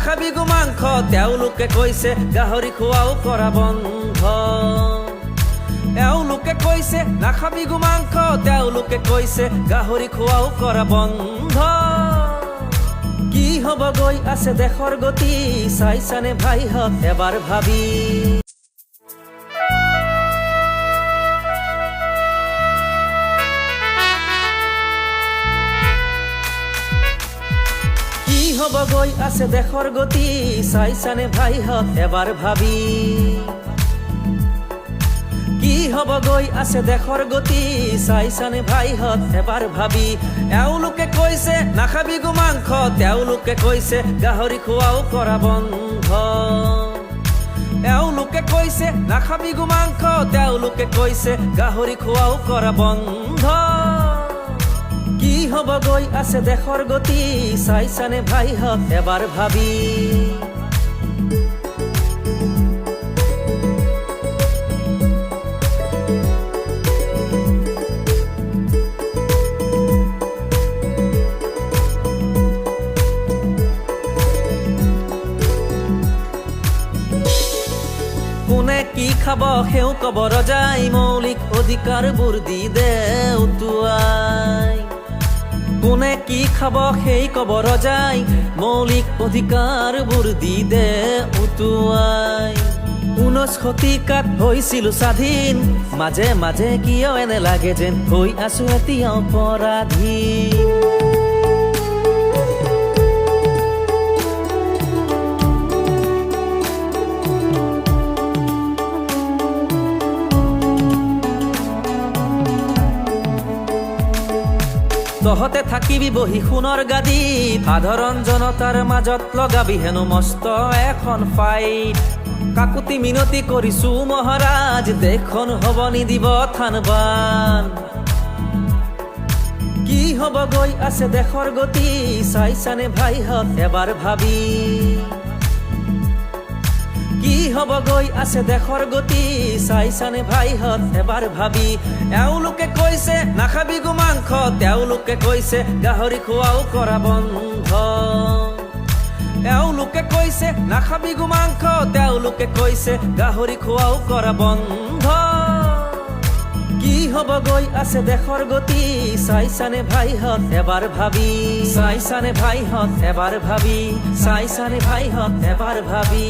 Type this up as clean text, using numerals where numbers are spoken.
নাখাবি গো মাংস তেওঁলোকে কৈছে গাহৰি খোৱাও কৰা বন্ধ এওঁলোকে কৈছে নাখাবি গো মাংস তেওঁলোকে কৈছে গাহৰি খোৱাও কৰা বন্ধ কি হ'ব গৈ আছে দেশৰ গতি চাইছানে ভাইহঁত এবাৰ ভাবি হব গৈ আছে দেশৰ গতি চাইছানে ভাইহঁত এবাৰ ভাবি কি হব গৈ আছে দেশৰ গতি চাইছানে ভাইহঁত এবাৰ ভাবি এওঁলোকে কৈছে নাখাবি গো মাংস তেওঁলোকে কৈছে গাহৰি খোৱাও কৰা বন্ধ এওঁলোকে কৈছে নাখাবি গো মাংস তেওঁলোকে কৈছে গাহৰি খোৱাও কৰা বন্ধ কি হব গৈ আছে দেশৰ গতি চাইছানে ভাইহঁত এবাৰ ভাবি কোনে কি খাব সেও কব ৰজাই মৌলিক অধিকাৰবোৰ দি দে উটুৱাই কোনে কি খাব সেই কব ৰজাই মৌলিক অধিকাৰবোৰ দি দে উটুৱাই 19 শতিকাত হৈছিলো স্বাধীন মাজে মাজে কিয় এনে লাগে যেন হৈ আছো এতিয়া অপৰাধীন তহতে থাকিবি বহি সোণৰ গাদীত সাধাৰণ জনতাৰ মাজত লগাবি হেনো মস্ত এখন ফাইট কাকুতি মিনতি কৰিছো মহাৰাজ দেশখন হ'ব নিদিব থানবান কি হ'ব গৈ আছে দেশৰ গতি চাইছানে ভাইহঁত এবাৰ ভাবি কি হব গৈ আছে দেশৰ গতি চাইছানে ভাইহঁত এবাৰ ভাবি এওঁলোকে কৈছে নাখাবি গো মাংস তেওঁলোকে কৈছে গাহৰি খোৱাও কৰা বন্ধ এওঁলোকে কৈছে নাখাবি গো মাংস তেওঁলোকে কৈছে গাহৰি খোৱাও কৰা বন্ধ কি হব গৈ আছে দেশৰ গতি চাইছানে ভাইহঁত এবাৰ ভাবি চাইছানে ভাইহঁত এবাৰ ভাবি চাইছানে ভাইহঁত এবাৰ ভাবি